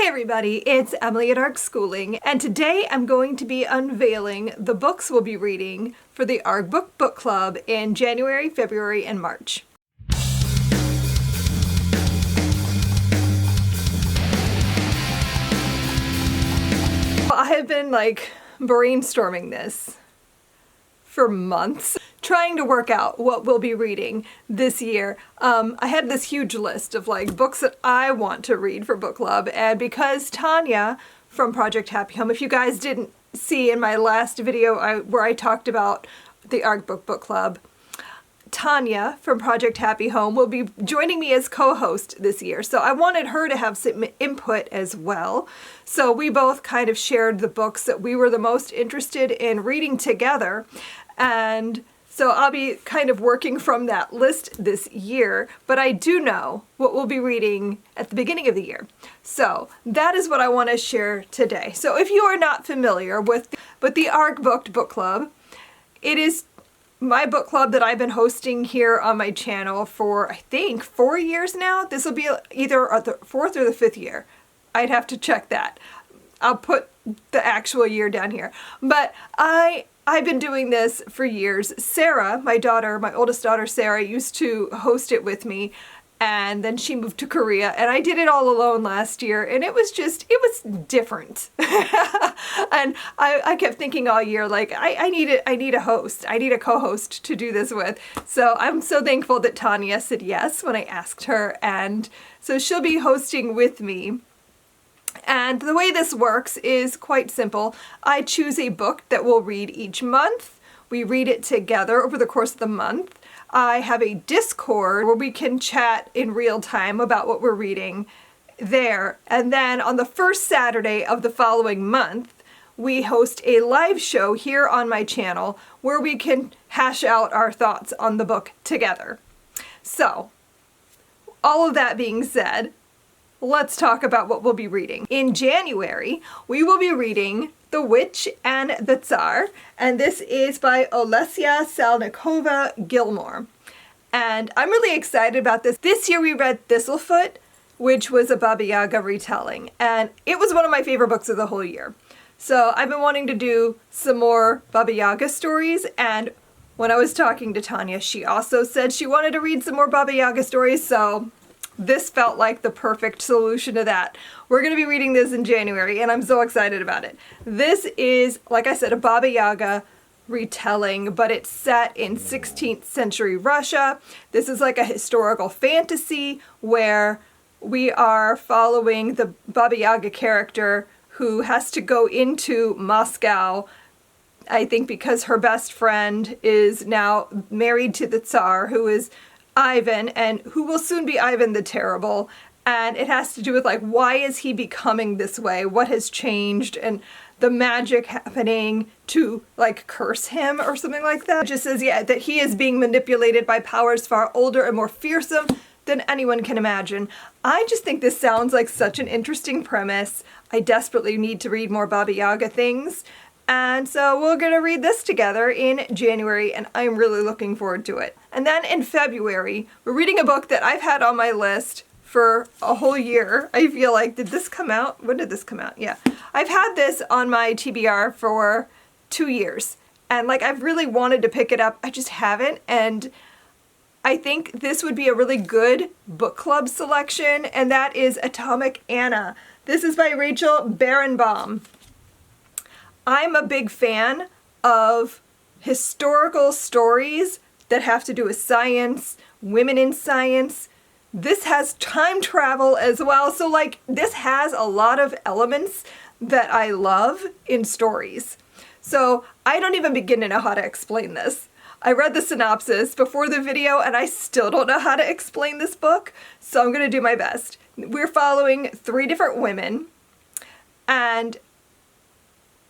Hey everybody, it's Emily at Arrrgh Schooling, and today I'm going to be unveiling the books we'll be reading for the Arrrgh Book Club in January, February, and March. I have been brainstorming this for months, trying to work out what we'll be reading this year. I had this huge list of books that I want to read for book club, and because Tanya from Project Happy Home, if you guys didn't see in my last video where I talked about the Arrrgh Book Club, Tanya from Project Happy Home will be joining me as co-host this year. So I wanted her to have some input as well. So we both kind of shared the books that we were the most interested in reading together. And so I'll be kind of working from that list this year, but I do know what we'll be reading at the beginning of the year. So that is what I want to share today. So if you are not familiar with the Arrrgh Book Club, it is my book club that I've been hosting here on my channel for, I think, 4 years now. This will be either the 4th or the 5th year. I'd have to check that. I'll put the actual year down here. But I've been doing this for years. Sarah, my oldest daughter Sarah, used to host it with me, and then she moved to Korea, and I did it all alone last year, and it was different. And I kept thinking all year, I need a host. I need a co-host to do this with. So I'm so thankful that Tanya said yes when I asked her, and so she'll be hosting with me. And the way this works is quite simple. I choose a book that we'll read each month. We read it together over the course of the month. I have a Discord where we can chat in real time about what we're reading there. And then on the first Saturday of the following month, we host a live show here on my channel where we can hash out our thoughts on the book together. So, all of that being said, let's talk about what we'll be reading. In January, we will be reading The Witch and the Tsar, and this is by Olesya Salnikova-Gilmore. And I'm really excited about this. This year we read Thistlefoot, which was a Baba Yaga retelling, and it was one of my favorite books of the whole year. So I've been wanting to do some more Baba Yaga stories, and when I was talking to Tanya, she also said she wanted to read some more Baba Yaga stories, so this felt like the perfect solution to that. We're going to be reading this in January, and I'm so excited about it. This is, like I said, a Baba Yaga retelling, but it's set in 16th century Russia. This is like a historical fantasy where we are following the Baba Yaga character who has to go into Moscow, I think because her best friend is now married to the Tsar, who is Ivan, and who will soon be Ivan the Terrible. And it has to do with why is he becoming this way? What has changed? And the magic happening to curse him or something like that. It just says, yeah, that he is being manipulated by powers far older and more fearsome than anyone can imagine. I just think this sounds like such an interesting premise. I desperately need to read more Baba Yaga things. And so we're going to read this together in January, and I'm really looking forward to it. And then in February, we're reading a book that I've had on my list for a whole year. I feel like, did this come out? When did this come out? Yeah. I've had this on my TBR for 2 years, and I've really wanted to pick it up. I just haven't, and I think this would be a really good book club selection, and that is Atomic Anna. This is by Rachel Barenbaum. I'm a big fan of historical stories that have to do with science, women in science. This has time travel as well. So this has a lot of elements that I love in stories. So I don't even begin to know how to explain this. I read the synopsis before the video and I still don't know how to explain this book. So I'm going to do my best. We're following 3 different women, and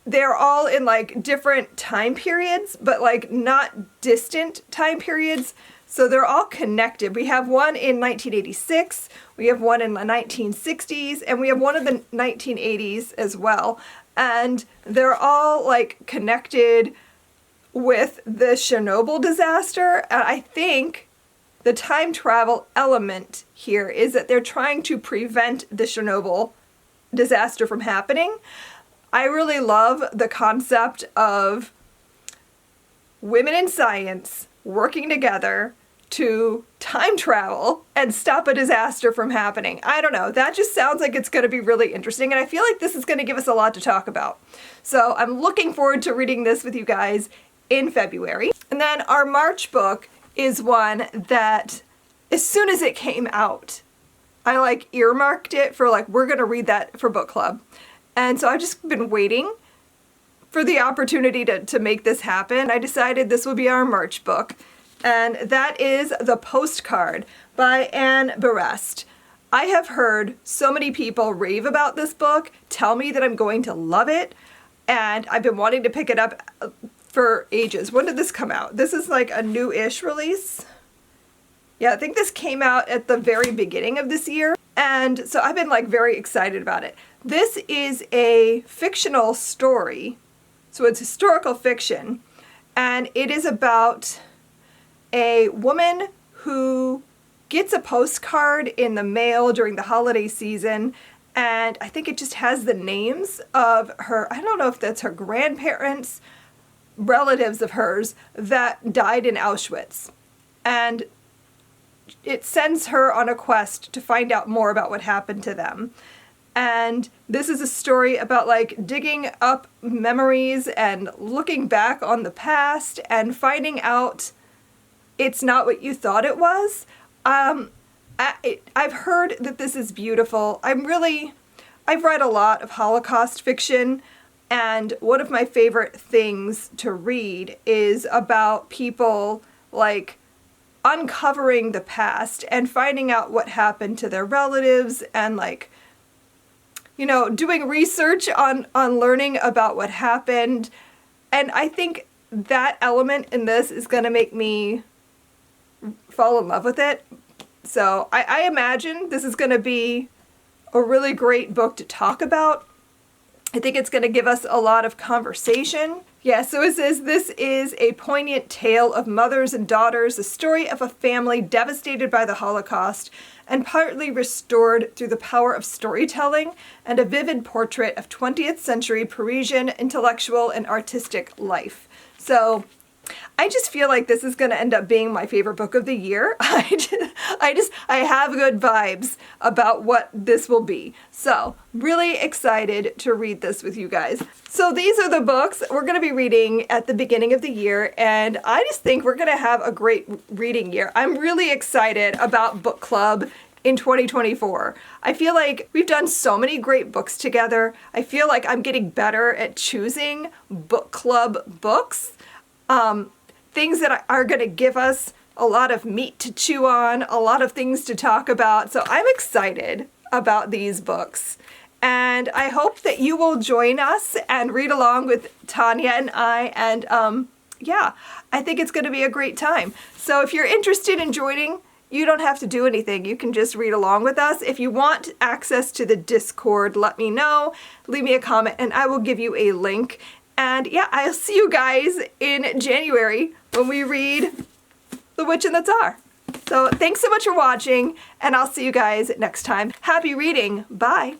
they're all in different time periods, but not distant time periods. So they're all connected. We have one in 1986, we have one in the 1960s, and we have one in the 1980s as well. And they're all connected with the Chernobyl disaster. And I think the time travel element here is that they're trying to prevent the Chernobyl disaster from happening. I really love the concept of women in science working together to time travel and stop a disaster from happening. I don't know, that just sounds like it's going to be really interesting, and I feel like this is going to give us a lot to talk about. So I'm looking forward to reading this with you guys in February. And then our March book is one that, as soon as it came out, I like earmarked it for like, we're going to read that for book club. And so I've just been waiting for the opportunity to make this happen. I decided this will be our March book, and that is The Postcard by Anne Berest. I have heard so many people rave about this book, tell me that I'm going to love it, and I've been wanting to pick it up for ages. When did this come out? This is like a new-ish release. Yeah, I think this came out at the very beginning of this year, and so I've been like very excited about it. This is a fictional story, so it's historical fiction, and it is about a woman who gets a postcard in the mail during the holiday season, and I think it just has the names of her, I don't know if that's her grandparents, relatives of hers that died in Auschwitz. And it sends her on a quest to find out more about what happened to them. And this is a story about like digging up memories and looking back on the past and finding out it's not what you thought it was. I've heard that this is beautiful. I've read a lot of Holocaust fiction, and one of my favorite things to read is about people like uncovering the past and finding out what happened to their relatives, and like, you know, doing research on learning about what happened. And I think that element in this is going to make me fall in love with it. So I imagine this is going to be a really great book to talk about. I think it's going to give us a lot of conversation. Yeah, so it says, this is a poignant tale of mothers and daughters, the story of a family devastated by the Holocaust and partly restored through the power of storytelling, and a vivid portrait of 20th century Parisian intellectual and artistic life. So I just feel like this is going to end up being my favorite book of the year. I have good vibes about what this will be. So really excited to read this with you guys. So these are the books we're going to be reading at the beginning of the year, and I just think we're going to have a great reading year. I'm really excited about book club in 2024. I feel like we've done so many great books together. I feel like I'm getting better at choosing book club books. Things that are going to give us a lot of meat to chew on, a lot of things to talk about. So I'm excited about these books. And I hope that you will join us and read along with Tanya and I. And yeah, I think it's going to be a great time. So if you're interested in joining, you don't have to do anything. You can just read along with us. If you want access to the Discord, let me know. Leave me a comment and I will give you a link. And yeah, I'll see you guys in January when we read The Witch and the Tsar. So thanks so much for watching, and I'll see you guys next time. Happy reading. Bye.